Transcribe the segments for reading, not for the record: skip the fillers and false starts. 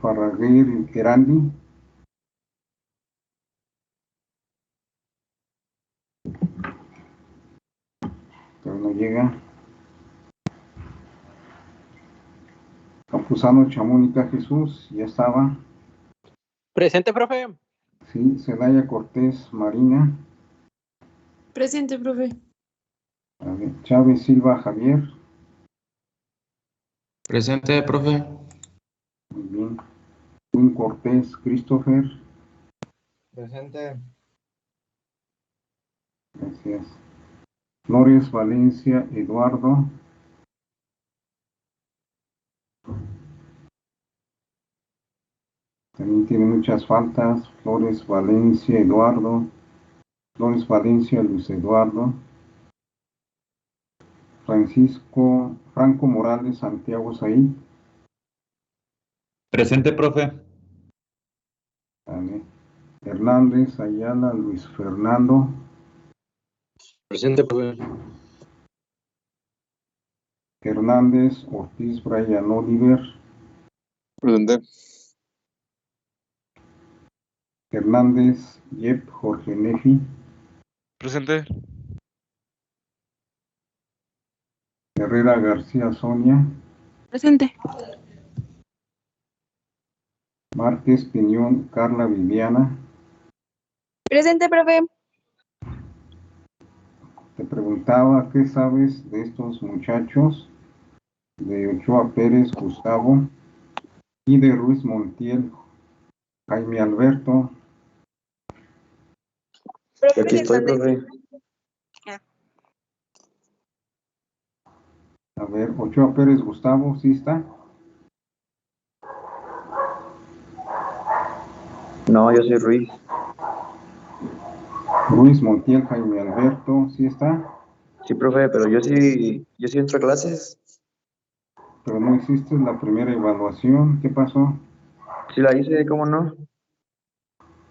Iparraguer Erandi. Todavía no llega. Campuzano Chamónica Jesús, ya estaba. Presente, profe. Sí, Celaya Cortés Marina. Presente, profe. Chávez Silva Javier. Presente, profe. Muy bien. Quinn Cortés Christopher. Presente. Gracias. Flores Valencia Eduardo. También tiene muchas faltas. Flores Valencia Eduardo. Flores Valencia Luis Eduardo. Franco Morales Santiago Saí. Presente, profe. Vale. Hernández Ayala Luis Fernando. Presente, profe. Hernández Ortiz Brian Oliver. Presente. Hernández Yep Jorge Nefi. Presente. Herrera García Sonia. Presente. Márquez Piñón Carla Viviana. Presente, profe. Te preguntaba, ¿qué sabes de estos muchachos? De Ochoa Pérez Gustavo y de Ruiz Montiel Jaime Alberto. Aquí estoy, profe. A ver, Ochoa Pérez Gustavo, ¿sí está? No, yo soy Ruiz. Ruiz Montiel Jaime Alberto, ¿sí está? Sí, profe, pero yo sí entro a clases. Pero no hiciste la primera evaluación, ¿qué pasó? Sí la hice, ¿cómo no?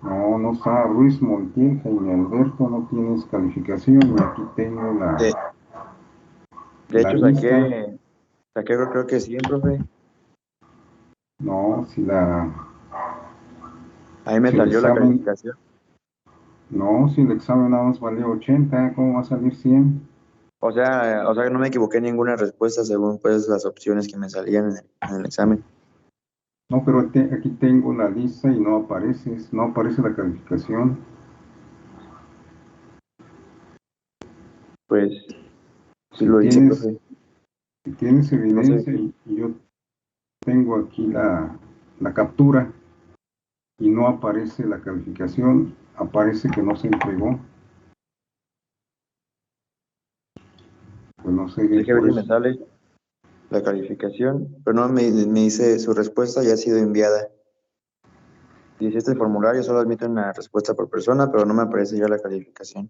No, no está Ruiz Montiel Jaime Alberto, no tienes calificación y aquí tengo De la hecho, lista. saqué creo que 100, profe. No, Ahí me si el salió la examen, calificación. no, si el examen nada más valió 80, ¿cómo va a salir 100? O sea, no me equivoqué en ninguna respuesta según pues las opciones que me salían en el examen. No, pero aquí tengo la lista y no aparece la calificación. Pues sí Si lo hice, tienes, profe. si tienes No sé. evidencia y yo tengo aquí la captura y no aparece la calificación, aparece que no se entregó. Pues no sé, Deje ver por si me eso. sale la calificación, pero no me dice su respuesta ya ha sido enviada. Dice este formulario solo admite una respuesta por persona, pero no me aparece ya la calificación.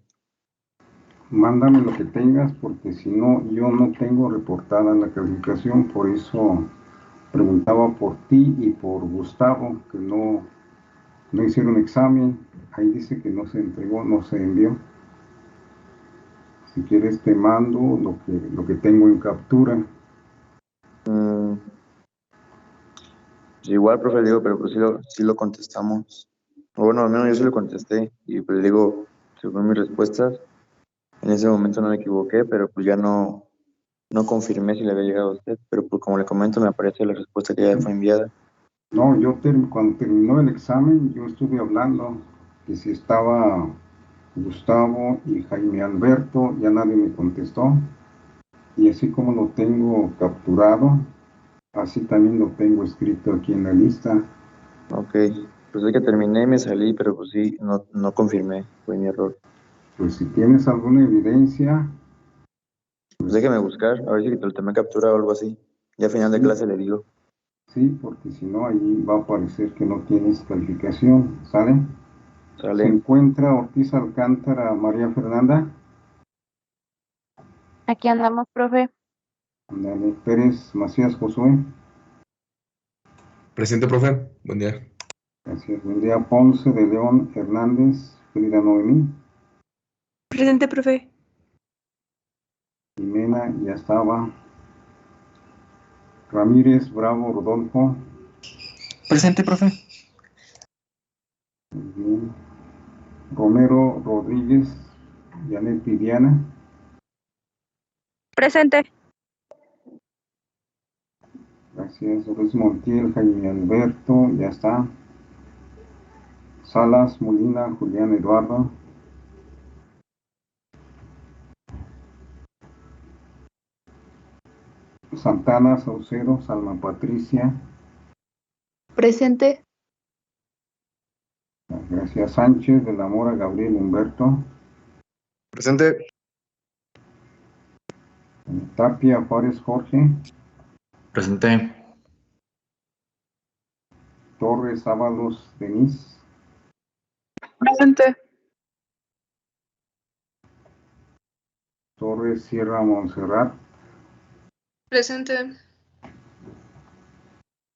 Mándame lo que tengas porque si no, yo no tengo reportada la calificación, por eso preguntaba por ti y por Gustavo, que no hicieron examen. Ahí dice que no se entregó, no se envió. Si quieres te mando lo que tengo en captura. Igual, profe, le digo, pero pues sí lo contestamos. O bueno, al menos yo sí lo contesté y pues le digo, según mis respuestas, en ese momento no me equivoqué, pero pues ya no confirmé si le había llegado a usted, pero pues como le comento me aparece la respuesta que ya fue enviada. No, cuando terminó el examen, yo estuve hablando que si estaba Gustavo y Jaime Alberto, ya nadie me contestó. Y así como lo tengo capturado, así también lo tengo escrito aquí en la lista. Ok, pues es que terminé y me salí, pero pues sí, no confirmé, fue mi error. Pues si tienes alguna evidencia, Pues déjeme buscar, a ver si te tomé captura o algo así. Ya a final de sí, clase le digo. sí, porque si no, ahí va a aparecer que no tienes calificación, ¿sale? Se Sale. encuentra Ortiz Alcántara María Fernanda. Aquí andamos, profe. Dale, Pérez Macías Josué. Presente, profe. Buen día. Gracias. Buen día. Ponce de León Hernández, Frida Noemí. Presente, profe. Jimena, ya estaba. Ramírez Bravo Rodolfo. Presente, profe. Muy bien. Romero Rodríguez, Janet Viviana. Presente. Gracias. Luis Montiel, Jaime Alberto, ya está. Salas, Molina, Julián Eduardo. Santana, Saucedo, Salma Patricia. Presente. Gracias. Sánchez de la Mora, Gabriel Humberto. Presente. Tapia, Juárez Jorge. Presente. Torres, Ábalos, Denise. Presente. Torres, Sierra, Montserrat. Presente.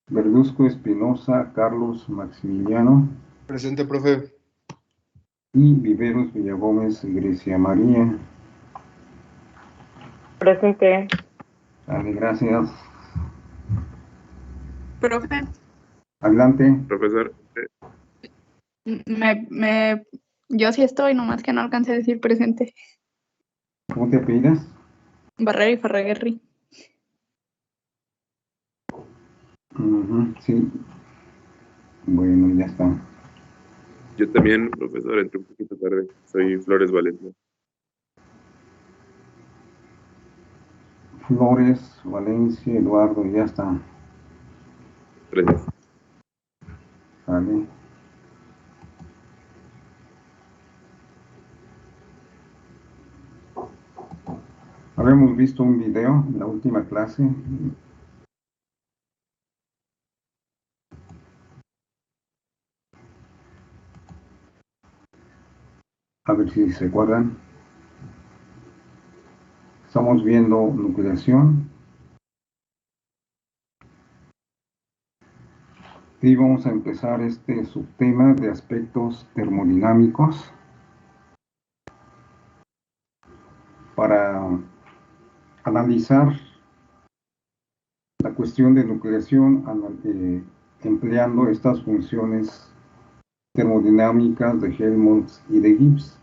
Verduzco, Espinosa, Carlos, Maximiliano. Presente, profe. Y Viveros, Villagómez, Grecia María. Presente. Dale, gracias. Profe, Adelante. Profesor. yo sí estoy, nomás que no alcancé a decir presente. ¿Cómo te apellidas? Barrera y Ferraguerri. Sí. Bueno, ya está. Yo también, profesor, entré un poquito tarde. Soy Flores Valencia. Flores, Valencia, Eduardo, ya está. Gracias. Vale. Habíamos visto un video en la última clase. A ver si se acuerdan. Estamos viendo nucleación. Y vamos a empezar este subtema de aspectos termodinámicos para analizar la cuestión de nucleación empleando estas funciones termodinámicas de Helmholtz y de Gibbs.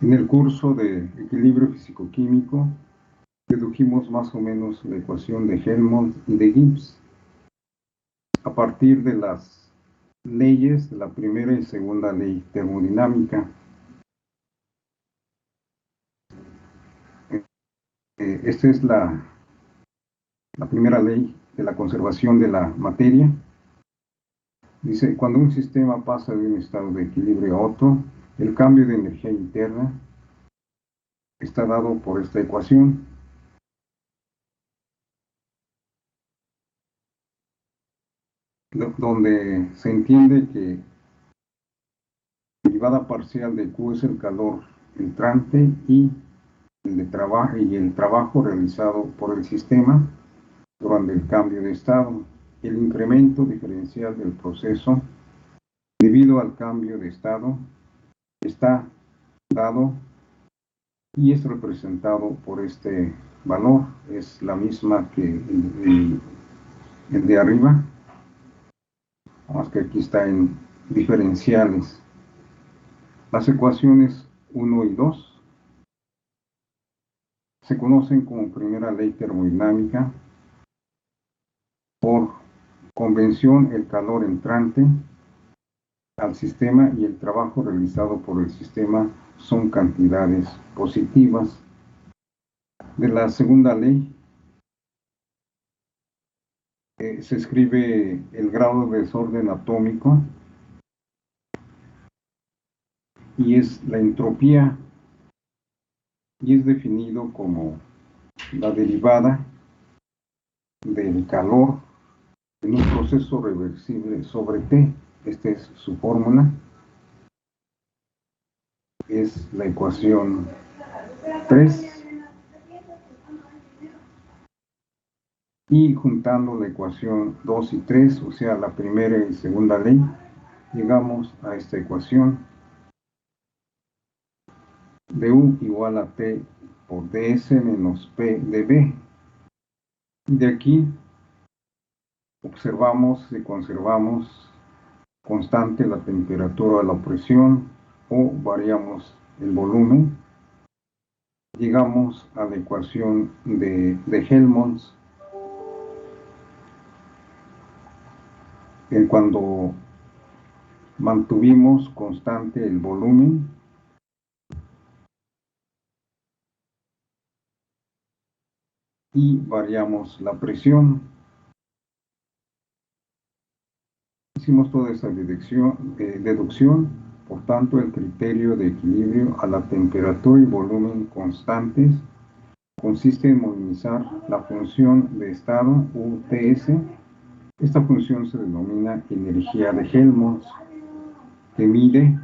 En el curso de equilibrio físico-químico dedujimos más o menos la ecuación de Helmholtz y de Gibbs a partir de las leyes de la primera y segunda ley termodinámica. Esta es la primera ley de la conservación de la materia. Dice, cuando un sistema pasa de un estado de equilibrio a otro, el cambio de energía interna está dado por esta ecuación. Donde se entiende que la derivada parcial de Q es el calor entrante y el trabajo realizado por el sistema durante el cambio de estado. El incremento diferencial del proceso debido al cambio de estado está dado y es representado por este valor. Es la misma que el de arriba, más que aquí está en diferenciales. Las ecuaciones 1 y 2 se conocen como primera ley termodinámica. Por convención, el calor entrante al sistema y el trabajo realizado por el sistema son cantidades positivas. De la segunda ley se escribe el grado de desorden atómico y es la entropía y es definido como la derivada del calor en un proceso reversible sobre T. Esta es su fórmula. Es la ecuación 3. Y juntando la ecuación 2 y 3, o sea, la primera y segunda ley, llegamos a esta ecuación. Du igual a T por ds menos P de B. Y de aquí observamos y conservamos constante la temperatura, la presión o variamos el volumen. Llegamos a la ecuación de Helmholtz, en cuando mantuvimos constante el volumen y variamos la presión. Hicimos toda esa deducción, por tanto el criterio de equilibrio a la temperatura y volumen constantes consiste en movilizar la función de estado UTS. Esta función se denomina energía de Helmholtz, que mide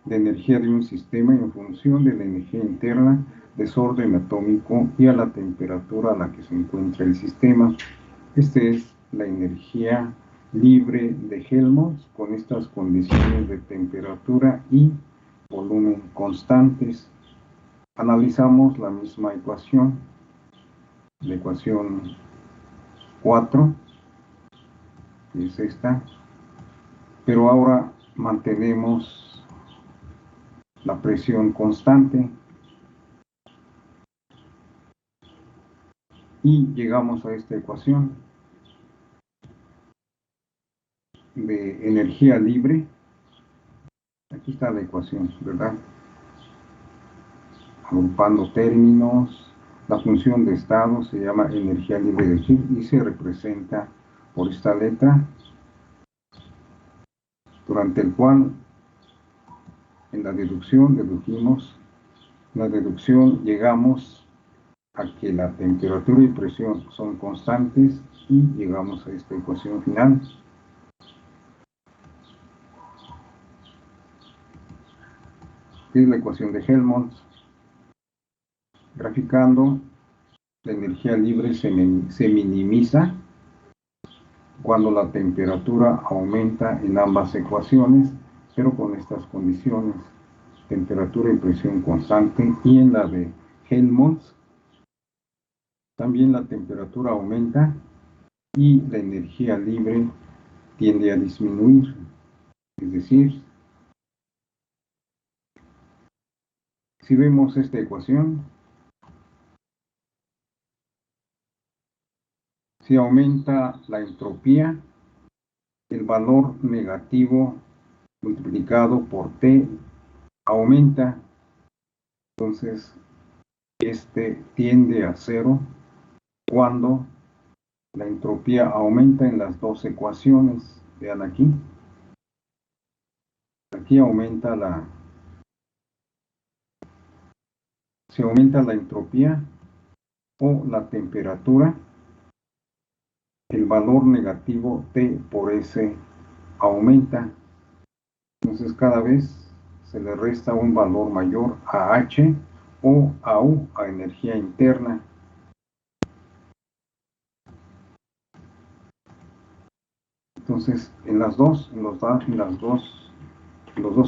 la energía de un sistema en función de la energía interna, desorden atómico y a la temperatura a la que se encuentra el sistema. Esta es la energía libre de Helmholtz con estas condiciones de temperatura y volumen constantes. Analizamos la misma ecuación, la ecuación 4, que es esta, pero ahora mantenemos la presión constante y llegamos a esta ecuación de energía libre. Aquí está la ecuación, ¿verdad? Agrupando términos, la función de estado se llama energía libre de Gibbs y se representa por esta letra, durante el cual en la deducción llegamos a que la temperatura y presión son constantes y llegamos a esta ecuación final. Que es la ecuación de Helmholtz. Graficando, la energía libre se minimiza cuando la temperatura aumenta en ambas ecuaciones, pero con estas condiciones, temperatura y presión constante, y en la de Helmholtz también la temperatura aumenta y la energía libre tiende a disminuir, es decir, si vemos esta ecuación, si aumenta la entropía, el valor negativo multiplicado por T aumenta, entonces este tiende a cero cuando la entropía aumenta en las dos ecuaciones. Vean aquí. Aquí se aumenta la entropía o la temperatura. El valor negativo T por S aumenta. Entonces cada vez se le resta un valor mayor a H o a U, a energía interna. Entonces, en los dos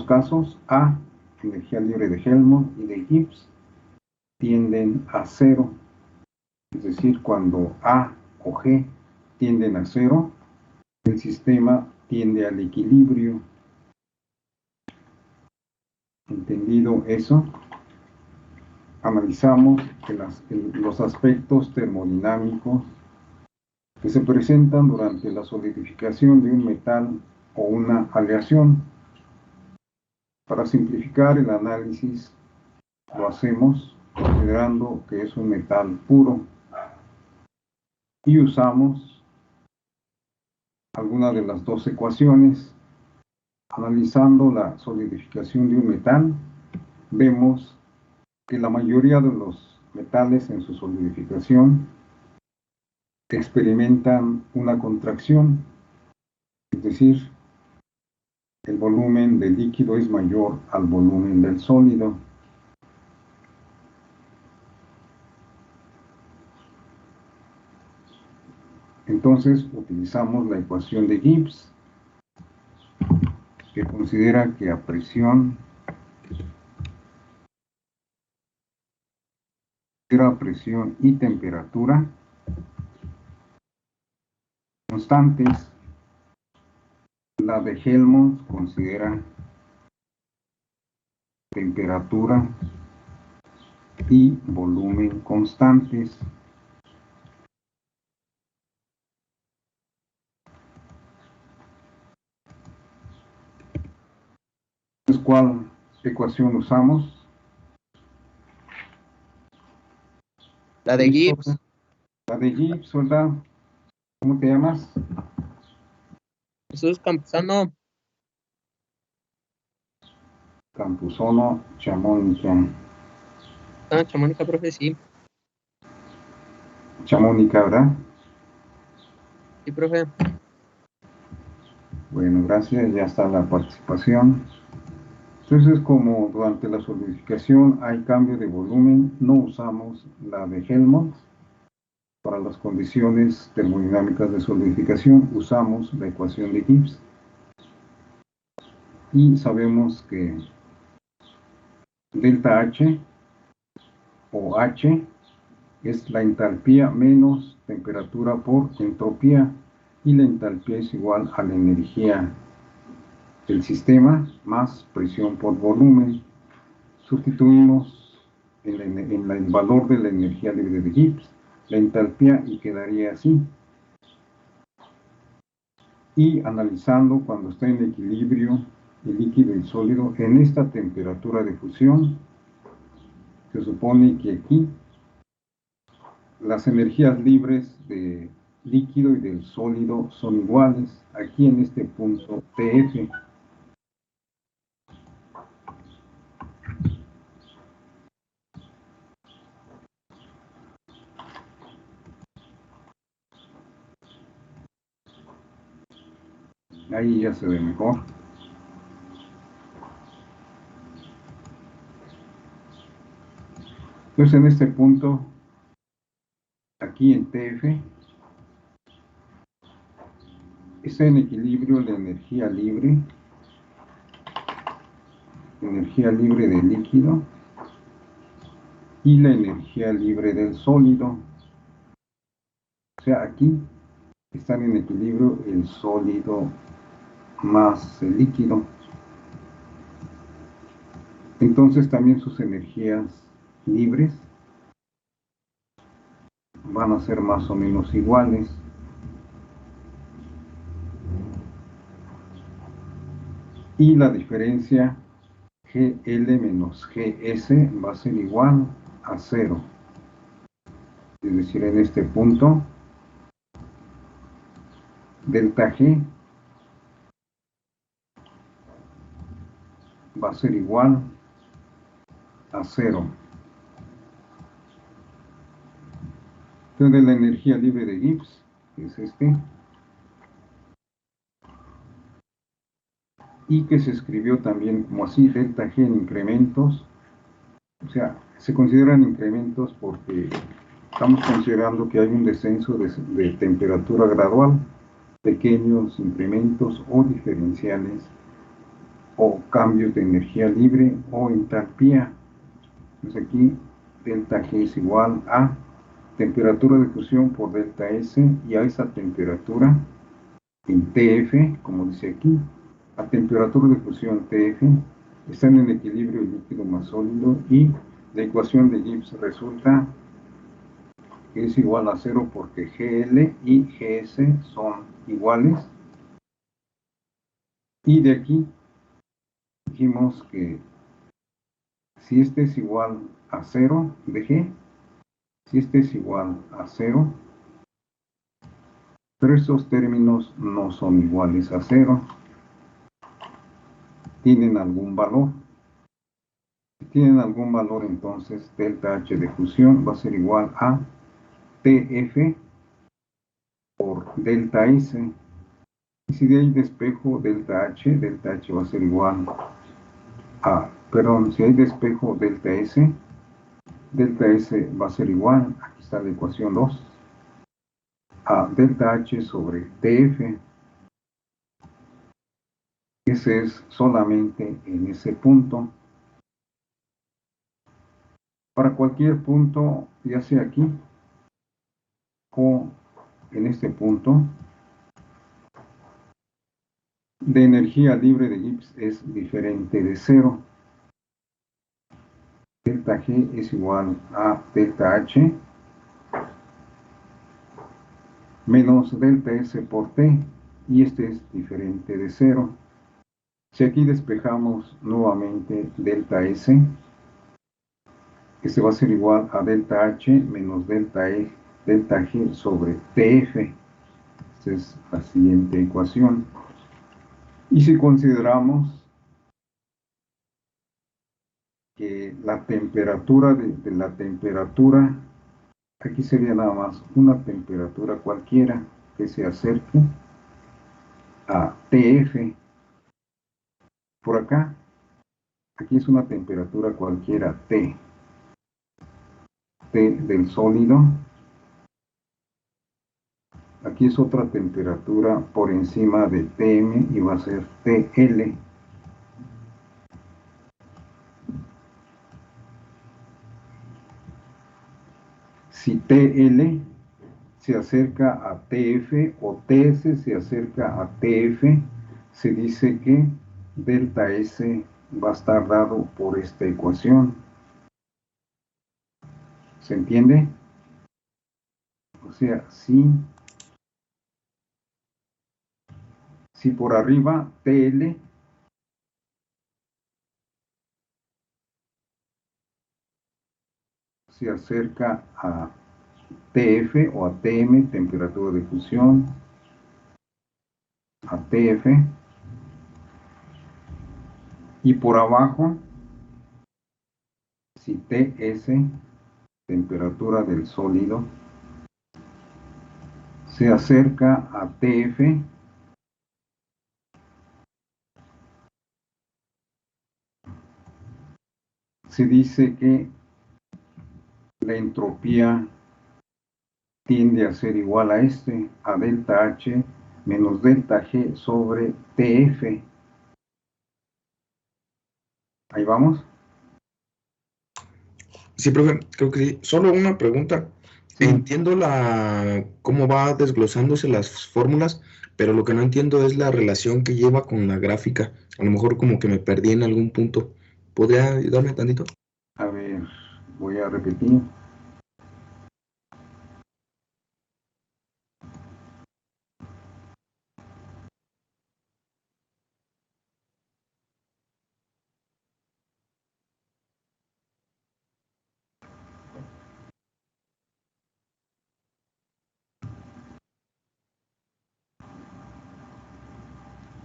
casos, A, energía libre de Helmholtz y de Gibbs, tienden a cero. Es decir, cuando A o G tienden a cero, el sistema tiende al equilibrio. Entendido eso, analizamos los aspectos termodinámicos que se presentan durante la solidificación de un metal o una aleación. Para simplificar el análisis, lo hacemos considerando que es un metal puro y usamos alguna de las dos ecuaciones. Analizando la solidificación de un metal, vemos que la mayoría de los metales en su solidificación experimentan una contracción, es decir, el volumen del líquido es mayor al volumen del sólido. Entonces utilizamos la ecuación de Gibbs, que considera que a presión y temperatura constantes, la de Helmholtz considera temperatura y volumen constantes. Entonces, ¿cuál ecuación usamos? La de Gibbs. La de Gibbs, ¿verdad? ¿Cómo te llamas? Jesús Campuzano. Campuzano Chamónica. Ah, Chamónica, profe, sí. Chamónica, ¿verdad? Sí, profe. Bueno, gracias, ya está la participación. Entonces, como durante la solidificación hay cambio de volumen, no usamos la de Helmholtz. Para las condiciones termodinámicas de solidificación usamos la ecuación de Gibbs. Y sabemos que delta H o H es la entalpía menos temperatura por entropía, y la entalpía es igual a la energía del sistema más presión por volumen. Sustituimos en el valor de la energía libre de Gibbs la entalpía y quedaría así. Y analizando cuando está en equilibrio el líquido y el sólido en esta temperatura de fusión, se supone que aquí las energías libres del líquido y del sólido son iguales, aquí en este punto TF. Ahí ya se ve mejor. Entonces en este punto, aquí en TF, está en equilibrio la energía libre del líquido y la energía libre del sólido. O sea, aquí están en equilibrio el sólido más el líquido. Entonces también sus energías libres van a ser más o menos iguales. Y la diferencia GL menos GS va a ser igual a 0. Es decir, en este punto, delta G va a ser igual a 0. Entonces, la energía libre de Gibbs, que es este, y que se escribió también como así, delta G en incrementos. O sea, se consideran incrementos porque estamos considerando que hay un descenso de temperatura gradual, pequeños incrementos o diferenciales, o cambios de energía libre o entalpía. Entonces aquí delta G es igual a temperatura de fusión por delta S, y a esa temperatura en TF, como dice aquí, a temperatura de fusión TF, están en equilibrio el líquido más sólido, y la ecuación de Gibbs resulta que es igual a 0 porque GL y GS son iguales. Y de aquí dijimos que si este es igual a 0 de G, si este es igual a 0, pero estos términos no son iguales a 0, tienen algún valor. Si tienen algún valor, entonces delta H de fusión va a ser igual a TF por delta S. Y si de ahí despejo delta H va a ser igual a, perdón, si hay despejo delta S va a ser igual, aquí está la ecuación 2, a delta H sobre TF. Ese es solamente en ese punto. Para cualquier punto, ya sea aquí o en este punto, de energía libre de Gibbs es diferente de 0. Delta G es igual a delta H menos delta S por T, y este es diferente de 0. Si aquí despejamos nuevamente delta S, este va a ser igual a delta H menos delta G sobre TF. Esta es la siguiente ecuación. Y si consideramos que la temperatura de la temperatura, aquí sería nada más una temperatura cualquiera que se acerque a TF. Por acá, aquí es una temperatura cualquiera T del sólido. Aquí es otra temperatura por encima de Tm y va a ser TL. Si TL se acerca a TF o TS se acerca a TF, se dice que delta S va a estar dado por esta ecuación. ¿Se entiende? O sea, si por arriba TL se acerca a TF o a TM, temperatura de fusión, a TF, y por abajo, si TS, temperatura del sólido, se acerca a TF, se dice que la entropía tiende a ser igual a delta H menos delta G sobre TF. Ahí vamos. Sí, profe, creo que sí. Solo una pregunta. Sí. Entiendo cómo va desglosándose las fórmulas, pero lo que no entiendo es la relación que lleva con la gráfica. A lo mejor como que me perdí en algún punto. ¿Podría ayudarme tantito? A ver, voy a repetir.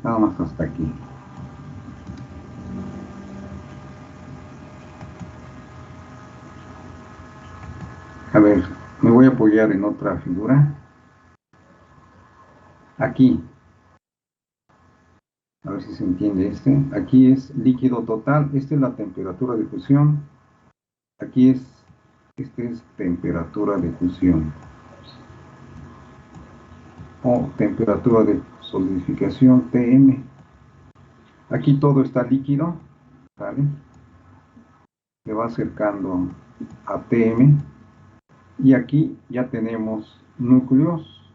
Nada más hasta aquí. A ver, me voy a apoyar en otra figura. Aquí. A ver si se entiende este. Aquí es líquido total. Esta es la temperatura de fusión. Aquí este es temperatura de fusión. O temperatura de solidificación, TM. Aquí todo está líquido. ¿Vale? Se va acercando a TM. Y aquí ya tenemos núcleos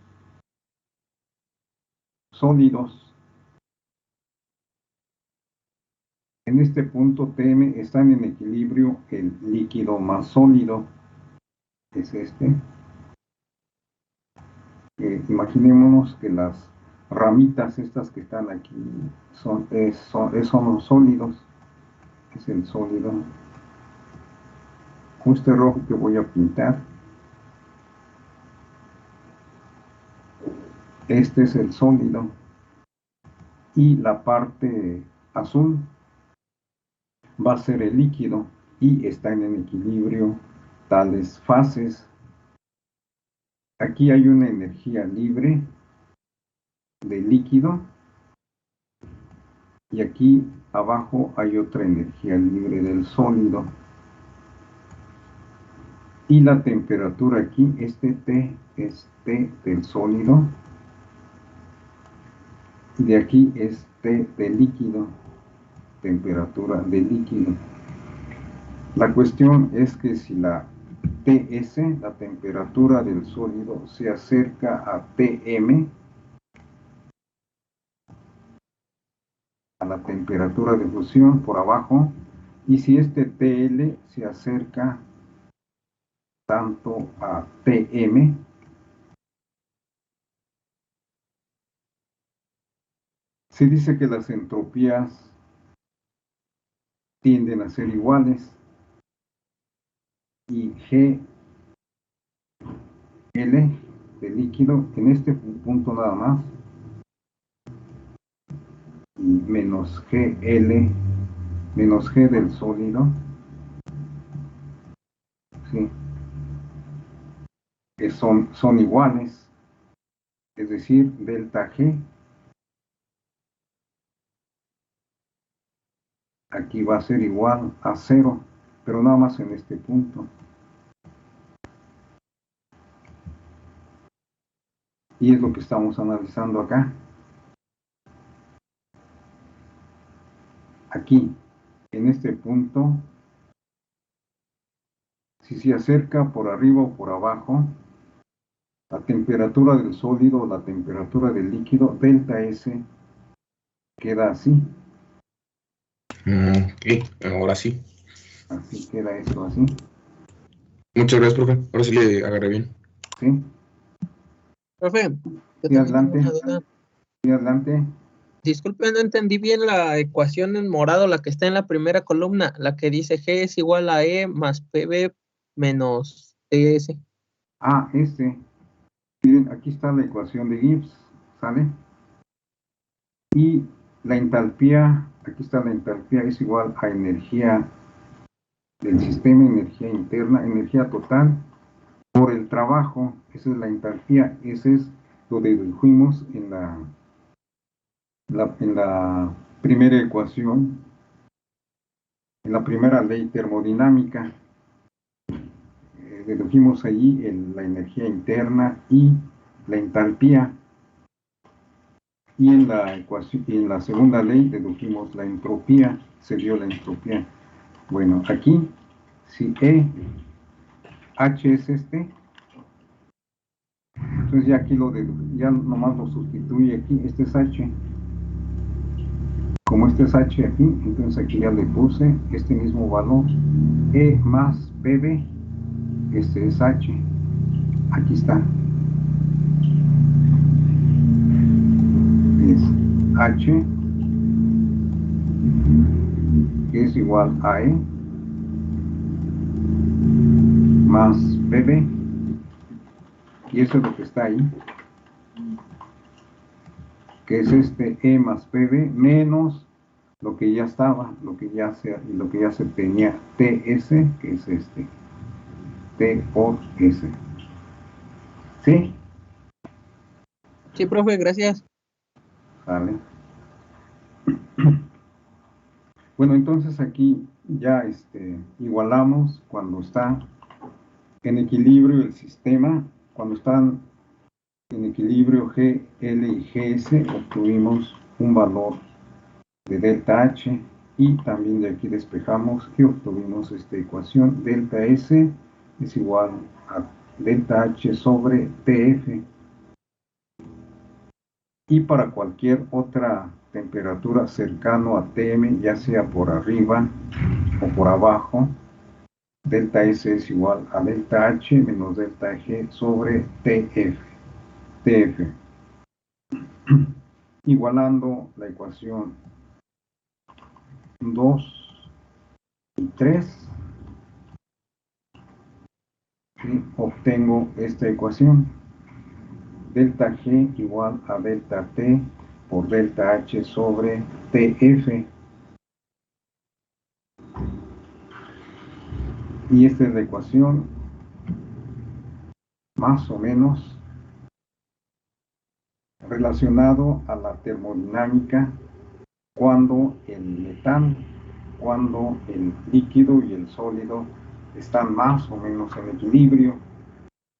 sólidos. En este punto TM están en equilibrio el líquido más sólido, es este. Imaginémonos que las ramitas estas que están aquí son los sólidos, es el sólido. Con este rojo que voy a pintar, este es el sólido, y la parte azul va a ser el líquido, y están en equilibrio tales fases. Aquí hay una energía libre de líquido, y aquí abajo hay otra energía libre del sólido. Y la temperatura aquí, este T es T del sólido, y de aquí es T del líquido, temperatura del líquido. La cuestión es que si la TS, la temperatura del sólido, se acerca a TM, la temperatura de fusión por abajo, y si este TL se acerca tanto a TM, se dice que las entropías tienden a ser iguales, y GL de líquido en este punto nada más, y menos GL menos G del sólido, ¿sí? Que son iguales, es decir, delta G aquí va a ser igual a 0, pero nada más en este punto. Y es lo que estamos analizando acá. Aquí, en este punto, si se acerca por arriba o por abajo, la temperatura del sólido o la temperatura del líquido, delta S, queda así. Ok, ahora sí. Así queda esto así. Muchas gracias, profe. Ahora sí le agarré bien. ¿Sí? Profe, yo Sí, también adelante. tengo una duda. Sí, adelante. Disculpe, no entendí bien la ecuación en morado, la que está en la primera columna, la que dice G es igual a E más PB menos TS. Ah, miren, aquí está la ecuación de Gibbs, ¿sale? Y la entalpía, aquí está la entalpía, es igual a energía del sistema, energía interna, energía total, por el trabajo. Esa es la entalpía, ese es lo que dedujimos en la primera ecuación, en la primera ley termodinámica. Dedujimos allí la energía interna y la entalpía. Y en la ecuación, y en la segunda ley dedujimos la entropía, se dio la entropía. Bueno, aquí, si H es entonces ya aquí ya nomás lo sustituye aquí, este es H. Como este es H aquí, entonces aquí ya le puse este mismo valor, E más PB, este es H, aquí está. Es H, que es igual a E, más PB, y eso es lo que está ahí, que es este E más PB menos lo que ya estaba, lo que ya se tenía, TS, que es este, T por S. ¿Sí? Sí, profe, gracias. ¿Vale? Bueno, entonces aquí ya igualamos cuando está en equilibrio el sistema, cuando están en equilibrio G, L y GS, obtuvimos un valor de delta H, y también de aquí despejamos y obtuvimos esta ecuación, delta S es igual a delta H sobre TF. Y para cualquier otra temperatura cercano a TM, ya sea por arriba o por abajo, delta S es igual a delta H menos delta G sobre TF. Igualando la ecuación 2 y 3, y obtengo esta ecuación, delta G igual a delta T por delta H sobre TF. Y esta es la ecuación más o menos relacionado a la termodinámica cuando el metal, cuando el líquido y el sólido están más o menos en equilibrio.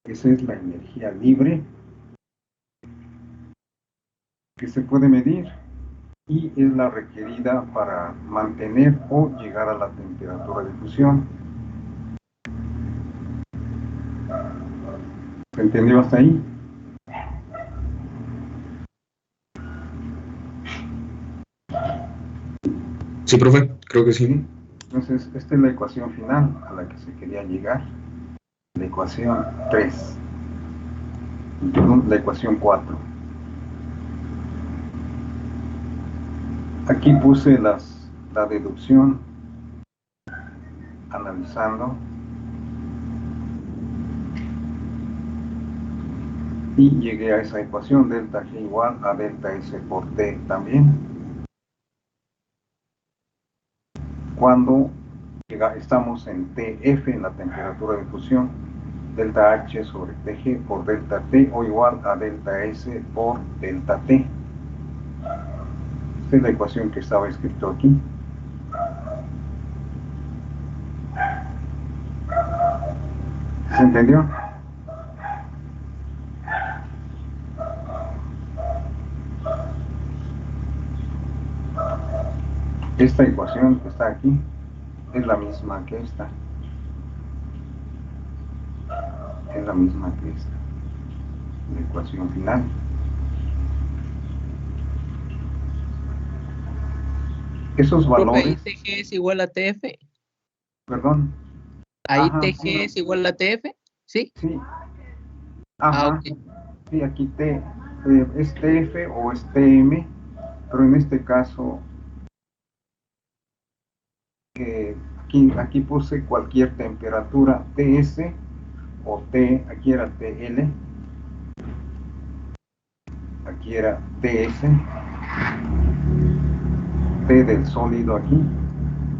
Esa es la energía libre que se puede medir y es la requerida para mantener o llegar a la temperatura de fusión. ¿Se entendió hasta ahí? Sí, profe, creo que sí. Entonces, esta es la ecuación final a la que se quería llegar. La ecuación 3. Perdón, la ecuación 4. Aquí puse la deducción analizando y llegué a esa ecuación delta G igual a delta S por T también. Cuando estamos en TF, en la temperatura de fusión, delta H sobre TG por delta T o igual a delta S por delta T. Esta es la ecuación que estaba escrito aquí. ¿Se entendió? Esta ecuación que está aquí es la misma que esta. Es la misma que esta. La ecuación final. Esos Profe, ahí valores, TG es igual a TF. perdón. Ahí Ajá, TG sí, es igual a TF. ¿Sí? sí, Ah, ajá, ok. sí, aquí es TF o es TM, pero en este caso, aquí puse cualquier temperatura TS o aquí era TL, aquí era TS, T del sólido aquí,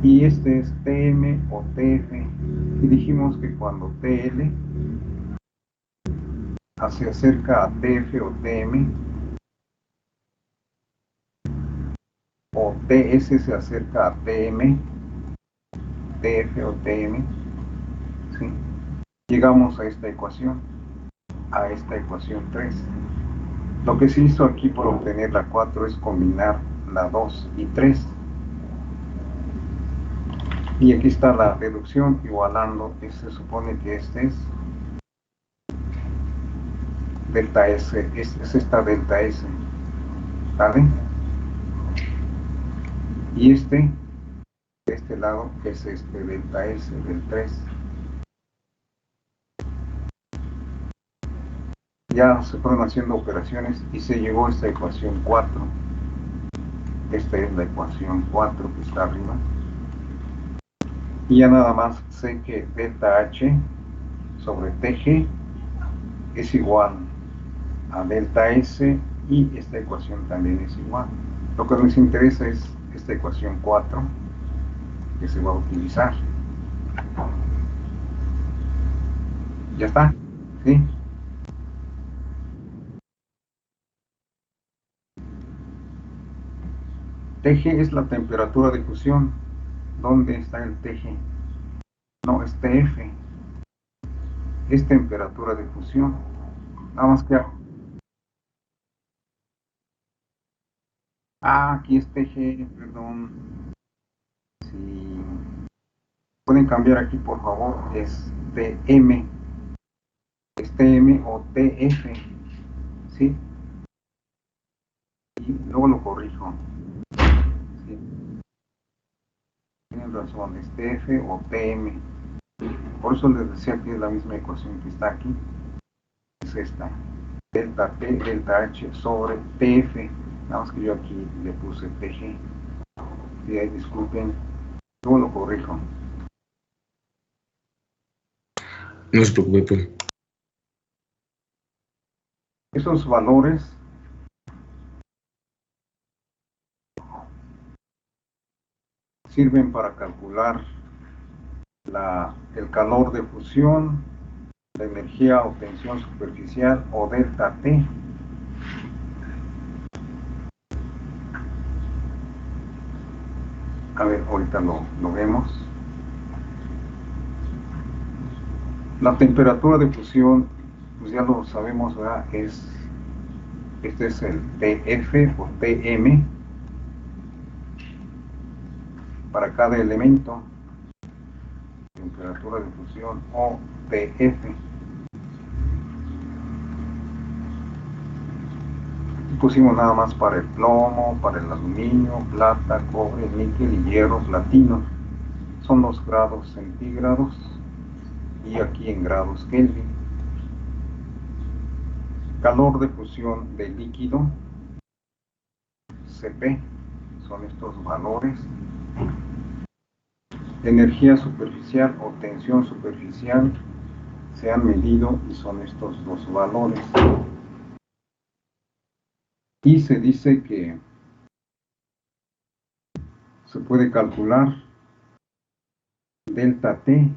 y este es TM o TF, y dijimos que cuando TL se acerca a TF o TM, o TS se acerca a TM, TF o TM, ¿sí? Llegamos a esta ecuación 3. Lo que se hizo aquí por obtener la 4 es combinar la 2 y 3. Y aquí está la deducción igualando, se supone que este es delta S, es esta delta S, ¿vale? Y de este lado, es este delta S del 3. Ya se fueron haciendo operaciones y se llegó a esta ecuación 4. Esta es la ecuación 4 que está arriba. Y ya nada más sé que delta H sobre TG es igual a delta S y esta ecuación también es igual. Lo que nos interesa es esta ecuación 4 que se va a utilizar. ¿Ya está? ¿Sí? TG es la temperatura de fusión. ¿Dónde está el TG? No, es TF. Es temperatura de fusión. Nada más que... aquí es TG, perdón. Si pueden cambiar aquí, por favor, es TM. Es TM o TF. ¿Sí? Y luego lo corrijo. ¿Sí? Tienen razón, es TF o TM. Por eso les decía que es la misma ecuación que está aquí. Es esta. Delta T, delta H sobre TF. Nada más que yo aquí le puse TG. Sí, ahí disculpen. Luego lo corrijo. No se preocupe, profe. Esos valores sirven para calcular el calor de fusión, la energía o tensión superficial o delta T. A ver, ahorita lo vemos. La temperatura de fusión, pues ya lo sabemos, ¿verdad? Este es el TF o TM para cada elemento. Temperatura de fusión o TF. pusimos nada más para el plomo, para el aluminio, plata, cobre, níquel y hierro, platino. Son los grados centígrados y aquí en grados Kelvin. Calor de fusión de líquido, Cp, son estos valores. Energía superficial o tensión superficial se han medido y son estos dos valores. Y se dice que se puede calcular delta T,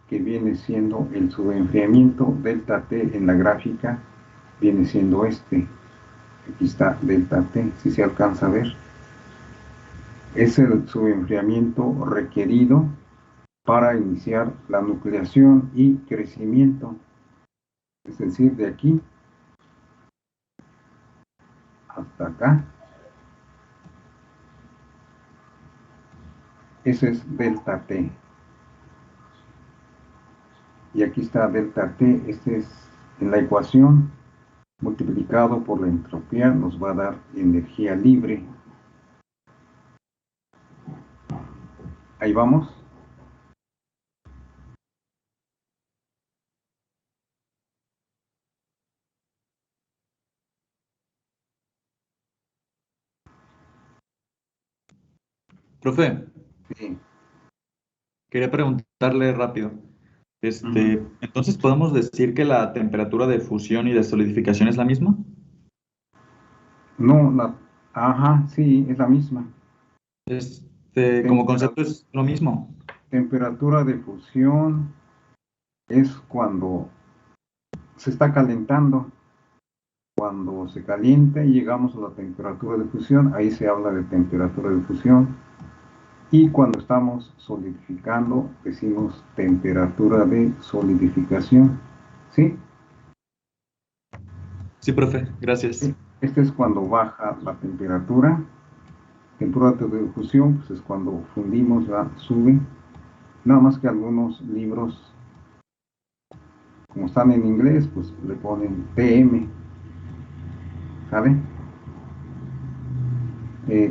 que viene siendo el subenfriamiento. Delta T en la gráfica viene siendo este. Aquí está delta T, si se alcanza a ver. Es el subenfriamiento requerido para iniciar la nucleación y crecimiento. Es decir, de aquí hasta acá. Ese es delta T. Y aquí está delta T. Este es en la ecuación multiplicado por la entropía, nos va a dar energía libre. Ahí vamos. Profe, Sí. quería preguntarle rápido. Entonces, ¿podemos decir que la temperatura de fusión y de solidificación es la misma? No, ajá, sí, es la misma. Como concepto es lo mismo. Temperatura de fusión es cuando se está calentando. Cuando se calienta y llegamos a la temperatura de fusión, ahí se habla de temperatura de fusión. Y cuando estamos solidificando, decimos temperatura de solidificación. ¿Sí? Sí, profe, gracias. Este es cuando baja la temperatura. Temperatura de fusión, pues es cuando fundimos, ya sube. Nada más que algunos libros, como están en inglés, pues le ponen TM. ¿Sale?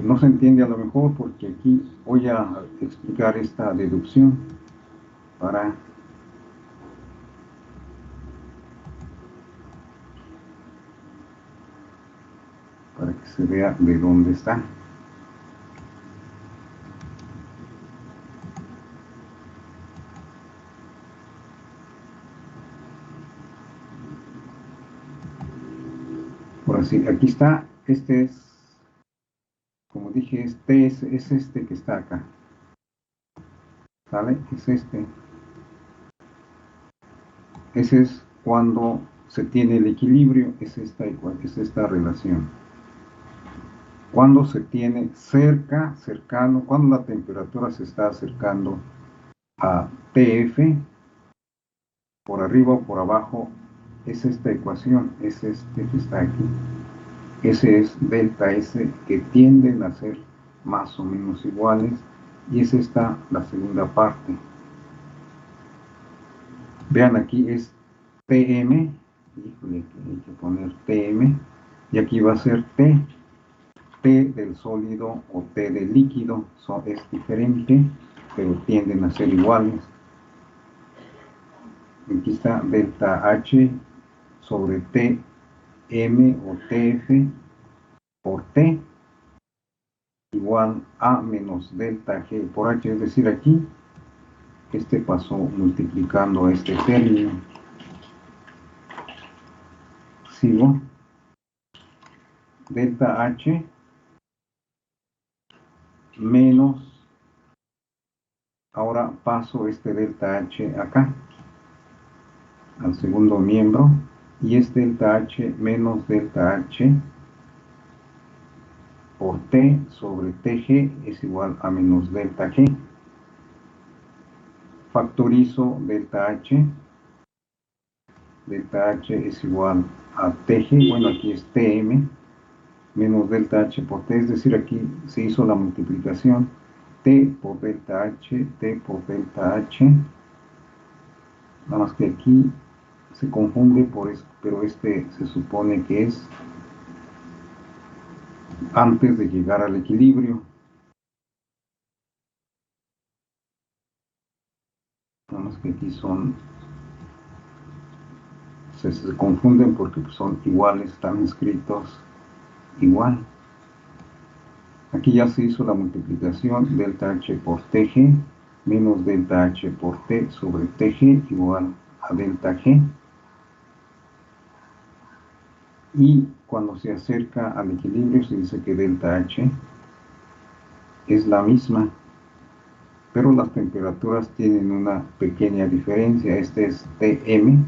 No se entiende a lo mejor porque aquí voy a explicar esta deducción para que se vea de dónde está. Por así, aquí está, este es, como dije, este es este que está acá. ¿Sale? Es este. Ese es cuando se tiene el equilibrio, es esta relación. Cuando se tiene cercano, cuando la temperatura se está acercando a TF, por arriba o por abajo, es esta ecuación, es este que está aquí. Ese es delta S, que tienden a ser más o menos iguales, y es esta la segunda parte. Vean, aquí es TM, híjole, hay que poner TM, y aquí va a ser T del sólido o T del líquido, es diferente, pero tienden a ser iguales. Aquí está delta H sobre TM o TF por T igual a menos delta G por H, es decir, aquí este pasó multiplicando a este término. Sigo. Delta H menos, ahora paso este delta H acá, al segundo miembro, y es delta H menos delta H por T sobre TG es igual a menos delta G. Factorizo delta H. Delta H es igual a TG, bueno, aquí es TM, menos delta H por T, es decir, aquí se hizo la multiplicación T por delta H, T por delta H, nada más que aquí se confunde por esto, pero este se supone que es antes de llegar al equilibrio. Nada más que aquí se confunden porque son iguales, están escritos igual. Aquí ya se hizo la multiplicación delta H por TG menos delta H por T sobre TG igual a delta G. Y cuando se acerca al equilibrio se dice que delta H es la misma, pero las temperaturas tienen una pequeña diferencia. Este es Tm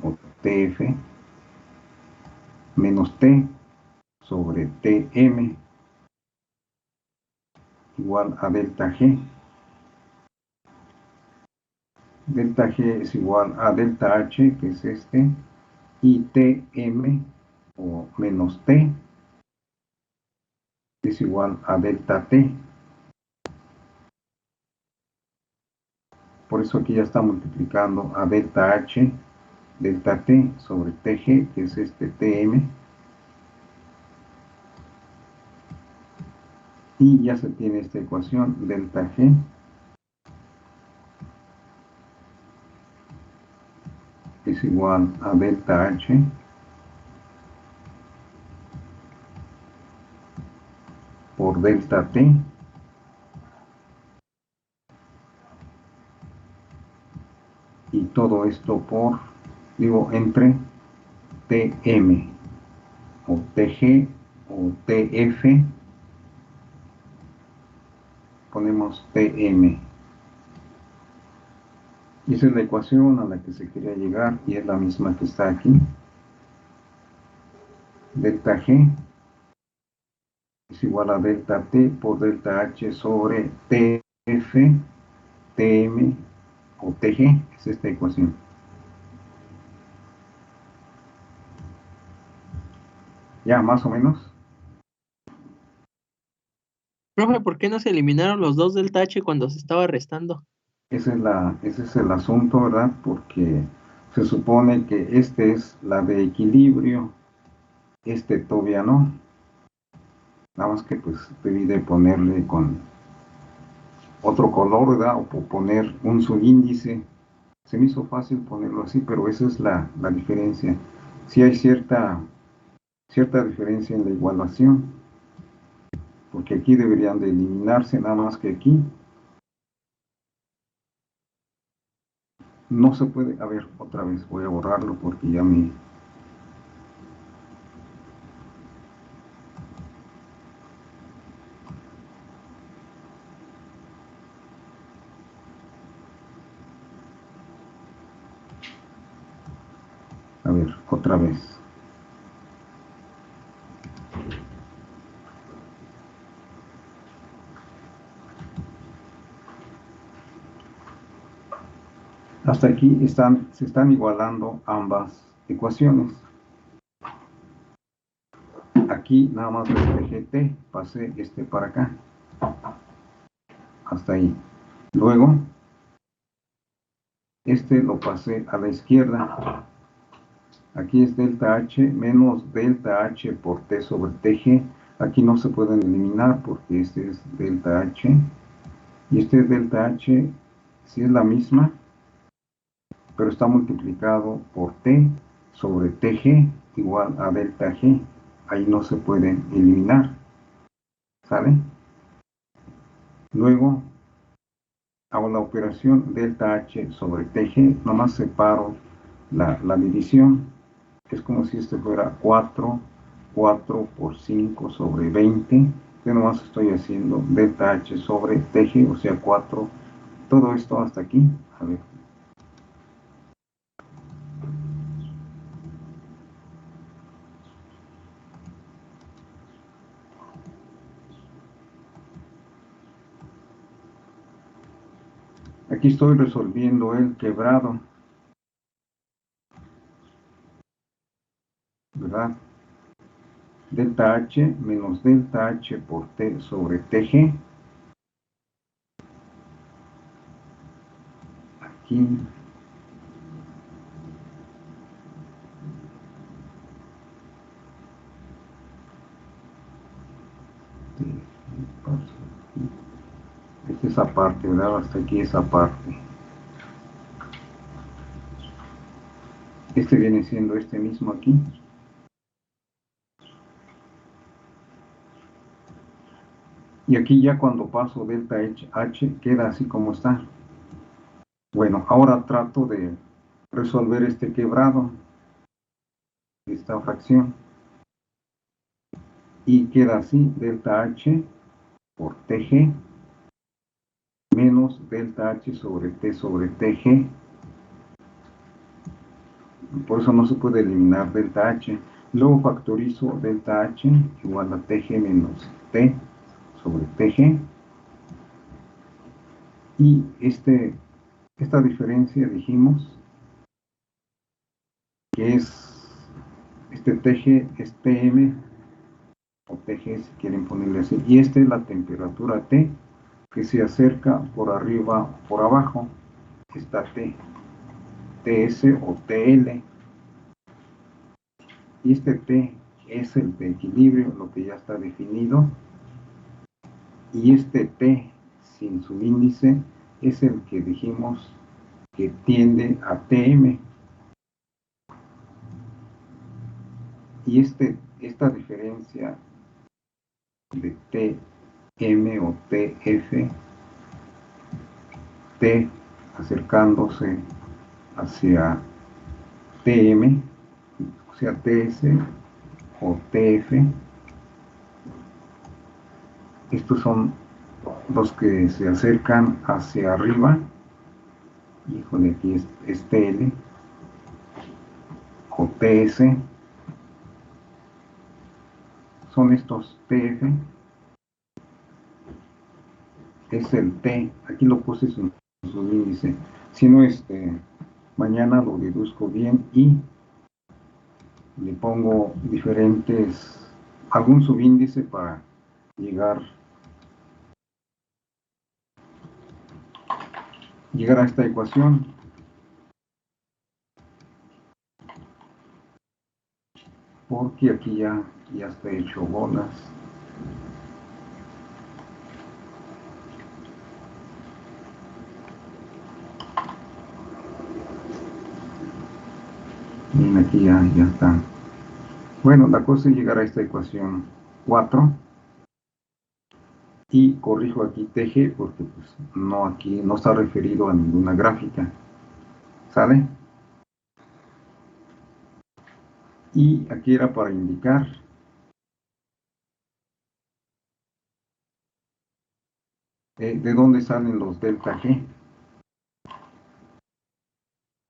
o Tf menos T sobre Tm igual a delta G. Delta G es igual a delta H, que es este, y Tm o menos T es igual a delta T. Por eso aquí ya está multiplicando a delta H, delta T sobre Tg, que es este Tm, y ya se tiene esta ecuación, delta G es igual a delta H por delta T y todo esto entre Tm o Tg o Tf, ponemos Tm. Y esa es la ecuación a la que se quería llegar y es la misma que está aquí. Delta G es igual a delta T por delta H sobre Tf, Tm o Tg, es esta ecuación. Ya, más o menos. Profe, ¿por qué no se eliminaron los dos delta H cuando se estaba restando? Ese es el asunto, ¿verdad? Porque se supone que este es la de equilibrio, este todavía no. Nada más que pues debí de ponerle con otro color, ¿verdad? O poner un subíndice. Se me hizo fácil ponerlo así, pero esa es la diferencia. Sí hay cierta diferencia en la igualación, porque aquí deberían de eliminarse, nada más que aquí no se puede. A ver, otra vez voy a borrarlo porque ya me... A ver, otra vez. Hasta aquí se están igualando ambas ecuaciones. Aquí nada más despejé T, pasé este para acá. Hasta ahí. Luego, este lo pasé a la izquierda. Aquí es delta H menos delta H por T sobre Tg. Aquí no se pueden eliminar porque este es delta H. Y este es delta H, sí es la misma, pero está multiplicado por T sobre Tg igual a delta G. Ahí no se pueden eliminar. ¿Sale? Luego hago la operación delta H sobre Tg, nomás separo la división. Es como si este fuera 4 por 5 sobre 20. Yo nomás estoy haciendo delta H sobre Tg, o sea 4. Todo esto hasta aquí. A ver. Aquí estoy resolviendo el quebrado, ¿verdad? Delta H menos delta H por T sobre Tg. Aquí. paso aquí. Esta es esa parte, ¿verdad? Hasta aquí esa parte. Este viene siendo este mismo aquí. Y aquí ya cuando paso delta H queda así como está. Bueno, ahora trato de resolver este quebrado, esta fracción. Y queda así, delta H por TG menos delta H sobre TG. Por eso no se puede eliminar delta H. Luego factorizo delta H igual a TG menos T sobre TG. Y esta diferencia dijimos que es, este TG es TM o TG si quieren ponerle así. Y esta es la temperatura T que se acerca por arriba o por abajo. Esta T, TS o TL. Y este T es el de equilibrio, lo que ya está definido. Y este T sin su índice es el que dijimos que tiende a TM. Y esta diferencia de TM o TF, T acercándose hacia TM, o sea TS o TF, estos son los que se acercan hacia arriba. Híjole, aquí es TL o TS, son estos TF, es el T, aquí lo puse su índice, si no mañana lo deduzco bien y le pongo algún subíndice para llegar a esta ecuación. Porque aquí ya está hecho bolas. Bien, aquí ya está. Bueno, la cosa es llegar a esta ecuación 4 y corrijo aquí TG porque pues aquí no está referido a ninguna gráfica. ¿Sale? Y aquí era para indicar de dónde salen los delta G.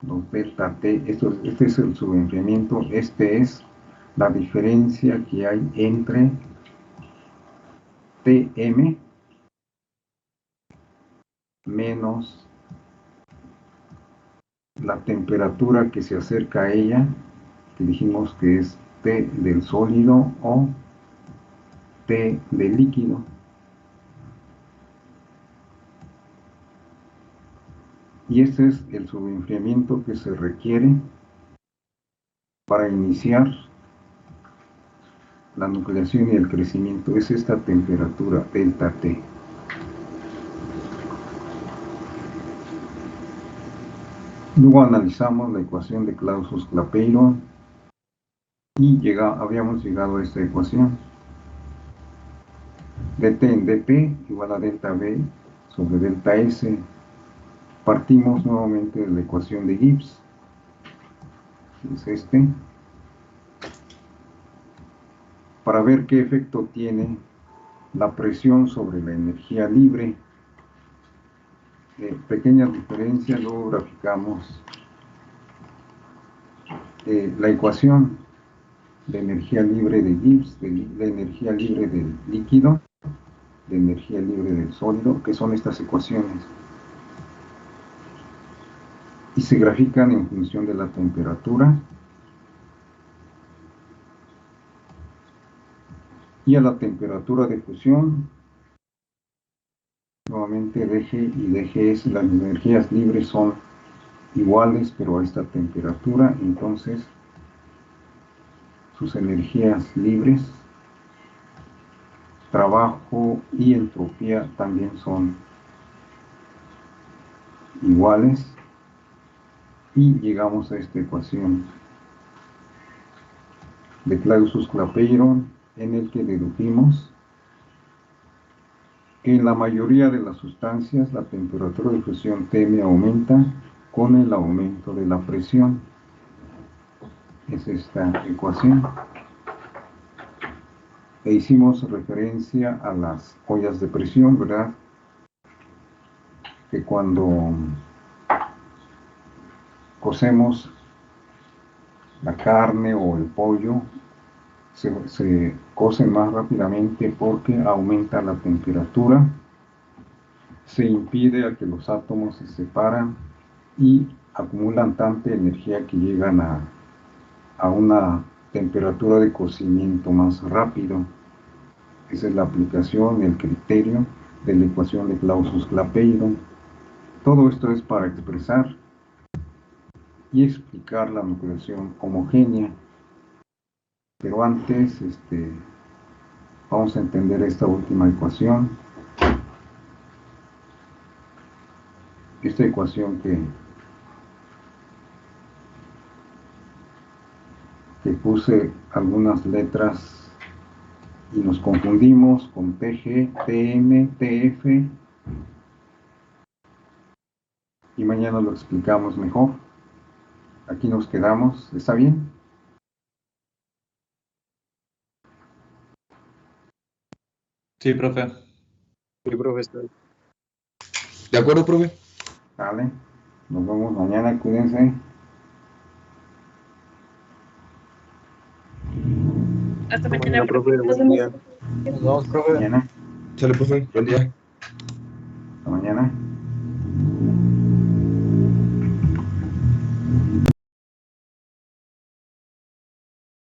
Los delta T, este es el subenfriamiento, este es la diferencia que hay entre TM menos la temperatura que se acerca a ella, que dijimos que es T del sólido o T del líquido. Y este es el subenfriamiento que se requiere para iniciar la nucleación y el crecimiento. Es esta temperatura delta T. Luego analizamos la ecuación de Clausius-Clapeyron y habíamos llegado a esta ecuación. dt en dp igual a delta V sobre delta S. Partimos nuevamente de la ecuación de Gibbs, que es para ver qué efecto tiene la presión sobre la energía libre. Pequeñas diferencias, luego graficamos la ecuación de energía libre de Gibbs, de energía libre del líquido, de energía libre del sólido, que son estas ecuaciones. Y se grafican en función de la temperatura y a la temperatura de fusión. Nuevamente dG y dGs, las energías libres son iguales pero a esta temperatura, entonces sus energías libres trabajo y entropía también son iguales y llegamos a esta ecuación de Clausius-Clapeyron, en el que dedujimos que en la mayoría de las sustancias la temperatura de fusión Tm aumenta con el aumento de la presión. Es esta ecuación. E hicimos referencia a las ollas de presión, ¿verdad? Que cuando cocemos la carne o el pollo, se cocen más rápidamente porque aumenta la temperatura, se impide a que los átomos se separan y acumulan tanta energía que llegan a una temperatura de cocimiento más rápido. Esa es la aplicación, el criterio de la ecuación de Clausius-Clapeyron. Todo esto es para expresar y explicar la nucleación homogénea. Pero antes, vamos a entender esta última ecuación. Esta ecuación que puse algunas letras y nos confundimos con TG, TM, TF, y mañana lo explicamos mejor. Aquí nos quedamos, ¿está bien? Sí, profe. Sí, profesor. ¿De acuerdo, profe? Vale, nos vemos mañana, cuídense. Hasta Mañana, mañana, profe, Nos buen vemos. día. Nos vemos, profe. Mañana, Sale, profe. Buen día. hasta mañana.